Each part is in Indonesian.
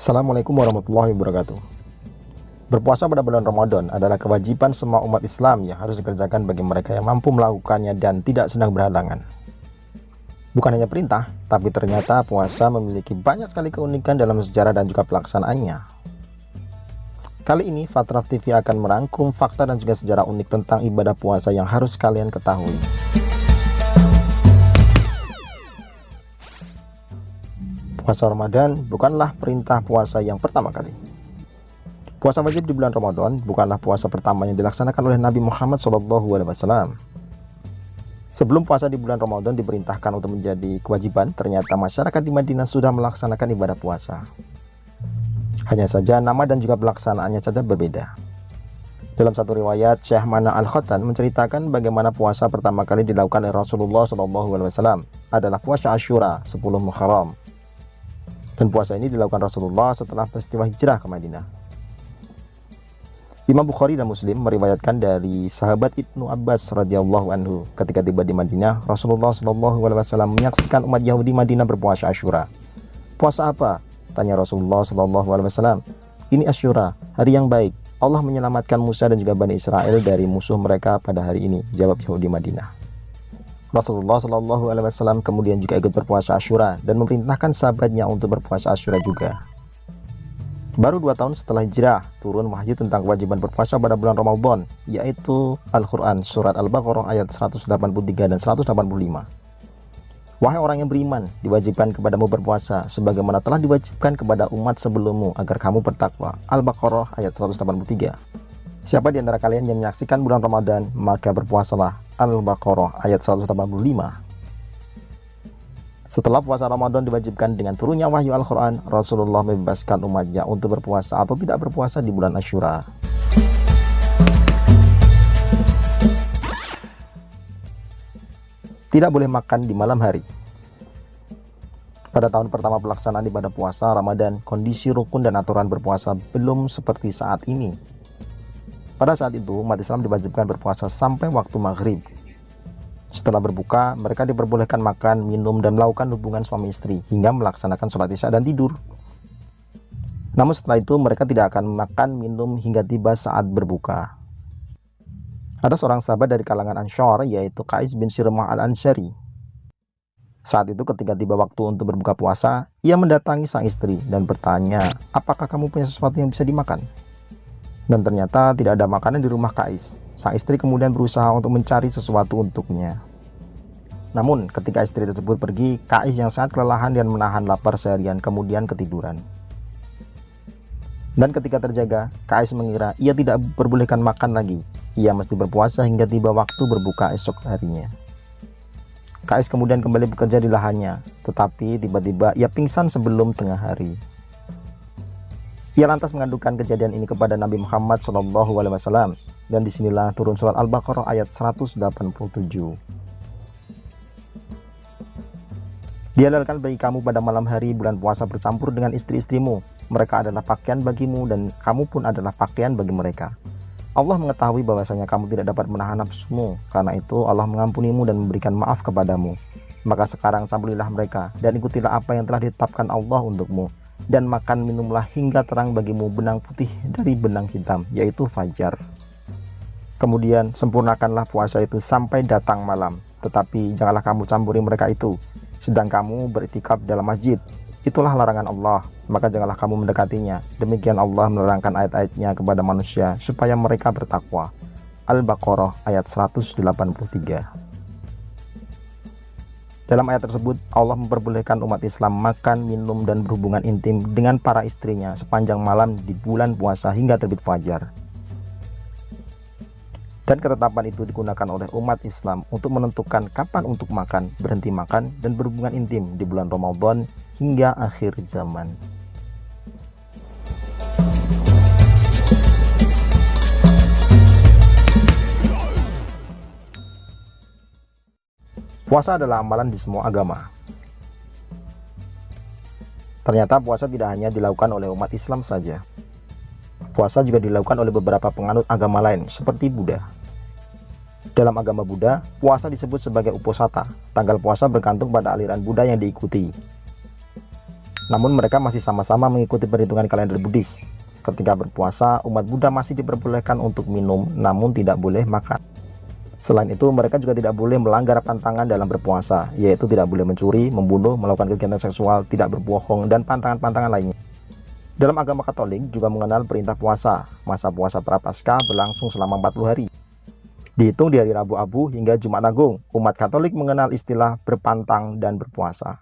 Assalamualaikum warahmatullahi wabarakatuh. Berpuasa pada bulan Ramadan adalah kewajiban semua umat Islam yang harus dikerjakan bagi mereka yang mampu melakukannya dan tidak sedang berhalangan. Bukan hanya perintah, tapi ternyata puasa memiliki banyak sekali keunikan dalam sejarah dan juga pelaksanaannya. Kali ini Fatrah TV akan merangkum fakta dan juga sejarah unik tentang ibadah puasa yang harus kalian ketahui. Puasa Ramadan bukanlah perintah puasa yang pertama kali. Puasa wajib di bulan Ramadan bukanlah puasa pertama yang dilaksanakan oleh Nabi Muhammad SAW. Sebelum puasa di bulan Ramadan diperintahkan untuk menjadi kewajiban, ternyata masyarakat di Madinah sudah melaksanakan ibadah puasa. Hanya saja nama dan juga pelaksanaannya saja berbeda. Dalam satu riwayat, Syekh Mana Al-Khatan menceritakan bagaimana puasa pertama kali dilakukan oleh Rasulullah SAW adalah puasa Asyura 10 Muharram. Dan puasa ini dilakukan Rasulullah setelah peristiwa hijrah ke Madinah. Imam Bukhari dan Muslim meriwayatkan dari sahabat Ibnu Abbas radhiyallahu anhu, ketika tiba di Madinah, Rasulullah SAW menyaksikan umat Yahudi Madinah berpuasa Asyura. Puasa apa? Tanya Rasulullah SAW. Ini Asyura, hari yang baik. Allah menyelamatkan Musa dan juga Bani Israel dari musuh mereka pada hari ini, jawab Yahudi Madinah. Rasulullah SAW kemudian juga ikut berpuasa Asyura dan memerintahkan sahabatnya untuk berpuasa Asyura juga. Baru 2 tahun setelah hijrah, turun wahyu tentang kewajiban berpuasa pada bulan Ramadan, yaitu Al-Quran, surat Al-Baqarah ayat 183 dan 185. Wahai orang yang beriman, diwajibkan kepadamu berpuasa, sebagaimana telah diwajibkan kepada umat sebelummu, agar kamu bertakwa. Al-Baqarah ayat 183. Siapa di antara kalian yang menyaksikan bulan Ramadan, maka berpuasalah. Al-Baqarah ayat 185. Setelah puasa Ramadan diwajibkan dengan turunnya wahyu Al-Quran, Rasulullah membebaskan umatnya untuk berpuasa atau tidak berpuasa di bulan Asyura. Tidak boleh makan di malam hari. Pada tahun pertama pelaksanaan ibadah puasa Ramadan, kondisi rukun dan aturan berpuasa belum seperti saat ini. Pada saat itu, umat Islam diwajibkan berpuasa sampai waktu maghrib. Setelah berbuka, mereka diperbolehkan makan, minum, dan melakukan hubungan suami istri hingga melaksanakan sholat isya dan tidur. Namun setelah itu, mereka tidak akan makan, minum hingga tiba saat berbuka. Ada seorang sahabat dari kalangan Ansyar, yaitu Qais bin Sirmah al-Ansyari. Saat itu ketika tiba waktu untuk berbuka puasa, ia mendatangi sang istri dan bertanya, apakah kamu punya sesuatu yang bisa dimakan? Dan ternyata tidak ada makanan di rumah Qais. Sang istri kemudian berusaha untuk mencari sesuatu untuknya. Namun ketika istri tersebut pergi, Qais yang sangat kelelahan dan menahan lapar seharian kemudian ketiduran. Dan ketika terjaga, Qais mengira ia tidak diperbolehkan makan lagi. Ia mesti berpuasa hingga tiba waktu berbuka esok harinya. Qais kemudian kembali bekerja di lahannya, tetapi tiba-tiba ia pingsan sebelum tengah hari. Ia lantas mengadukan kejadian ini kepada Nabi Muhammad SAW, dan disinilah turun surat Al-Baqarah ayat 187. Dihalalkan bagi kamu pada malam hari bulan puasa bercampur dengan istri-istrimu. Mereka adalah pakaian bagimu dan kamu pun adalah pakaian bagi mereka. Allah mengetahui bahwasanya kamu tidak dapat menahan nafsumu, karena itu Allah mengampunimu dan memberikan maaf kepadamu. Maka sekarang campurilah mereka dan ikutilah apa yang telah ditetapkan Allah untukmu. Dan makan minumlah hingga terang bagimu benang putih dari benang hitam, yaitu fajar. Kemudian sempurnakanlah puasa itu sampai datang malam, tetapi janganlah kamu campuri mereka itu, sedang kamu beriktikaf dalam masjid. Itulah larangan Allah, maka janganlah kamu mendekatinya. Demikian Allah menerangkan ayat-ayatnya kepada manusia supaya mereka bertakwa. Al-Baqarah ayat 183. Dalam ayat tersebut, Allah memperbolehkan umat Islam makan, minum, dan berhubungan intim dengan para istrinya sepanjang malam di bulan puasa hingga terbit fajar. Dan ketetapan itu digunakan oleh umat Islam untuk menentukan kapan untuk makan, berhenti makan, dan berhubungan intim di bulan Ramadan hingga akhir zaman. Puasa adalah amalan di semua agama. Ternyata puasa tidak hanya dilakukan oleh umat Islam saja. Puasa juga dilakukan oleh beberapa penganut agama lain seperti Buddha. Dalam agama Buddha, puasa disebut sebagai uposatha. Tanggal puasa bergantung pada aliran Buddha yang diikuti. namun mereka masih sama-sama mengikuti perhitungan kalender Buddhis. Ketika berpuasa, umat Buddha masih diperbolehkan untuk minum, namun tidak boleh makan. Selain itu, mereka juga tidak boleh melanggar pantangan dalam berpuasa, yaitu tidak boleh mencuri, membunuh, melakukan kegiatan seksual, tidak berbohong, dan pantangan-pantangan lainnya. Dalam agama Katolik juga mengenal perintah puasa. Masa puasa Prapaskah berlangsung selama 40 hari. Dihitung di hari Rabu Abu hingga Jumat Agung, umat Katolik mengenal istilah berpantang dan berpuasa.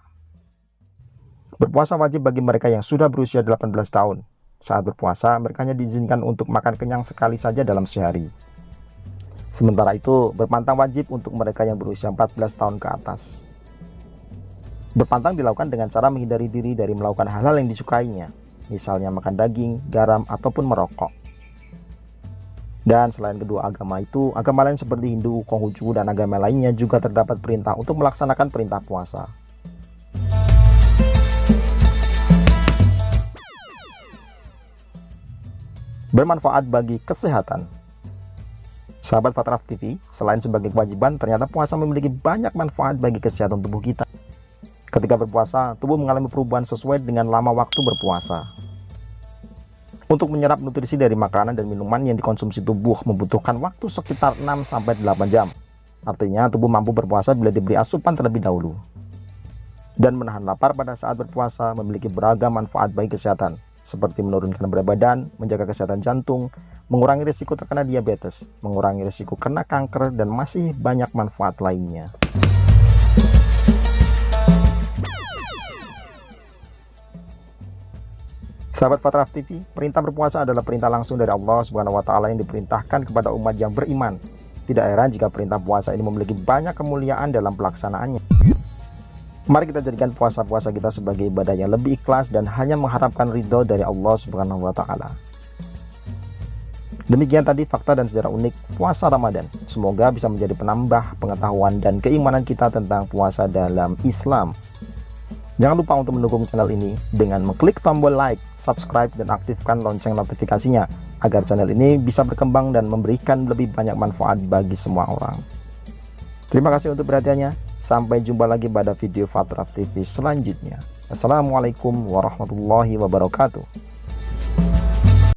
Berpuasa wajib bagi mereka yang sudah berusia 18 tahun. Saat berpuasa, mereka hanya diizinkan untuk makan kenyang sekali saja dalam sehari. Sementara itu, berpantang wajib untuk mereka yang berusia 14 tahun ke atas. Berpantang dilakukan dengan cara menghindari diri dari melakukan hal-hal yang disukainya, misalnya makan daging, garam, ataupun merokok. Dan selain kedua agama itu, agama lain seperti Hindu, Konghucu, dan agama lainnya juga terdapat perintah untuk melaksanakan perintah puasa. Bermanfaat bagi kesehatan. Sahabat Fatraf TV, selain sebagai kewajiban, ternyata puasa memiliki banyak manfaat bagi kesehatan tubuh kita. Ketika berpuasa, tubuh mengalami perubahan sesuai dengan lama waktu berpuasa. Untuk menyerap nutrisi dari makanan dan minuman yang dikonsumsi tubuh membutuhkan waktu sekitar 6-8 jam. Artinya tubuh mampu berpuasa bila diberi asupan terlebih dahulu. Dan menahan lapar pada saat berpuasa memiliki beragam manfaat bagi kesehatan, seperti menurunkan berat badan, menjaga kesehatan jantung, mengurangi risiko terkena diabetes, mengurangi risiko kena kanker, dan masih banyak manfaat lainnya. Sahabat Fatraf TV, perintah berpuasa adalah perintah langsung dari Allah Subhanahu wa Ta'ala yang diperintahkan kepada umat yang beriman. Tidak heran jika perintah puasa ini memiliki banyak kemuliaan dalam pelaksanaannya. Mari kita jadikan puasa-puasa kita sebagai ibadah yang lebih ikhlas dan hanya mengharapkan ridho dari Allah Subhanahu wa Ta'ala. Demikian tadi fakta dan sejarah unik puasa Ramadan. Semoga bisa menjadi penambah pengetahuan dan keimanan kita tentang puasa dalam Islam. Jangan lupa untuk mendukung channel ini dengan mengklik tombol like, subscribe, dan aktifkan lonceng notifikasinya agar channel ini bisa berkembang dan memberikan lebih banyak manfaat bagi semua orang. Terima kasih untuk perhatiannya. Sampai jumpa lagi pada video Fatraf TV selanjutnya. Assalamualaikum warahmatullahi wabarakatuh.